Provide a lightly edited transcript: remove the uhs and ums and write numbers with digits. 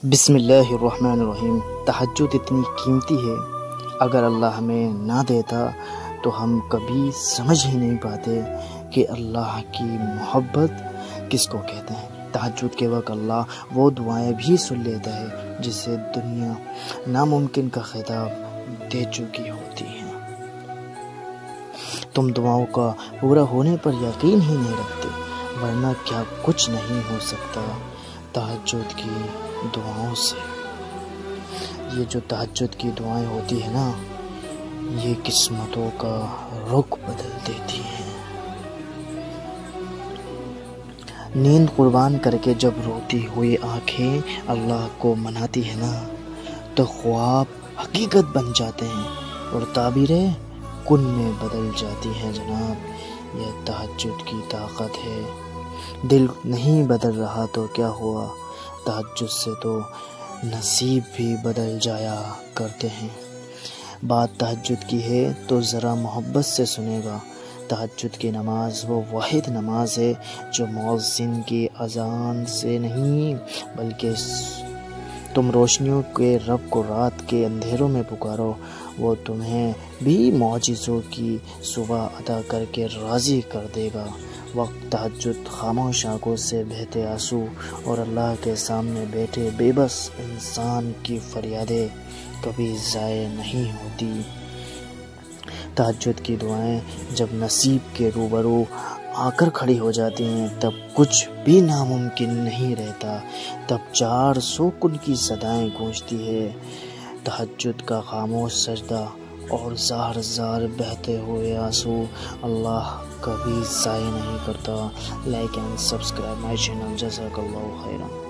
بسم اللہ الرحمن الرحیم۔ تہجد اتنی قیمتی ہے، اگر اللہ ہمیں نہ دیتا تو ہم کبھی سمجھ ہی نہیں پاتے کہ اللہ کی محبت کس کو کہتے ہیں۔ تہجد کے وقت اللہ وہ دعائیں بھی سن لیتا ہے جسے دنیا ناممکن کا خطاب دے چکی ہوتی ہے۔ تم دعاؤں کا پورا ہونے پر یقین ہی نہیں رکھتے، ورنہ کیا کچھ نہیں ہو سکتا تہجد کی دعاؤں سے۔ یہ جو تہجد کی دعائیں ہوتی ہیں نا، یہ قسمتوں کا رخ بدل دیتی ہیں۔ نیند قربان کر کے جب روتی ہوئی آنکھیں اللہ کو مناتی ہیں نا، تو خواب حقیقت بن جاتے ہیں اور تعبیریں کن میں بدل جاتی ہیں۔ جناب، یہ تہجد کی طاقت ہے۔ دل نہیں بدل رہا تو کیا ہوا، تہجد سے تو نصیب بھی بدل جایا کرتے ہیں۔ بات تہجد کی ہے تو ذرا محبت سے سنے گا۔ تہجد کی نماز وہ واحد نماز ہے جو مؤذن کی اذان سے نہیں بلکہ تم روشنیوں کے رب کو رات کے اندھیروں میں پکارو، وہ تمہیں بھی معجزوں کی صبح عطا کر کے راضی کر دے گا۔ وقت تہجد خاموش آنکھوں سے بہتے آنسو اور اللہ کے سامنے بیٹھے بے بس انسان کی فریادیں کبھی ضائع نہیں ہوتی۔ تہجد کی دعائیں جب نصیب کے روبرو آ کر کھڑی ہو جاتی ہیں، تب کچھ بھی ناممکن نہیں رہتا۔ تب 400 کن کی صدائیں گونجتی ہے۔ تہجد کا خاموش سجدہ اور زار زار بہتے ہوئے آنسو اللہ کبھی ضائع نہیں کرتا۔ Like and subscribe my channel. جزاک اللہ خیرا۔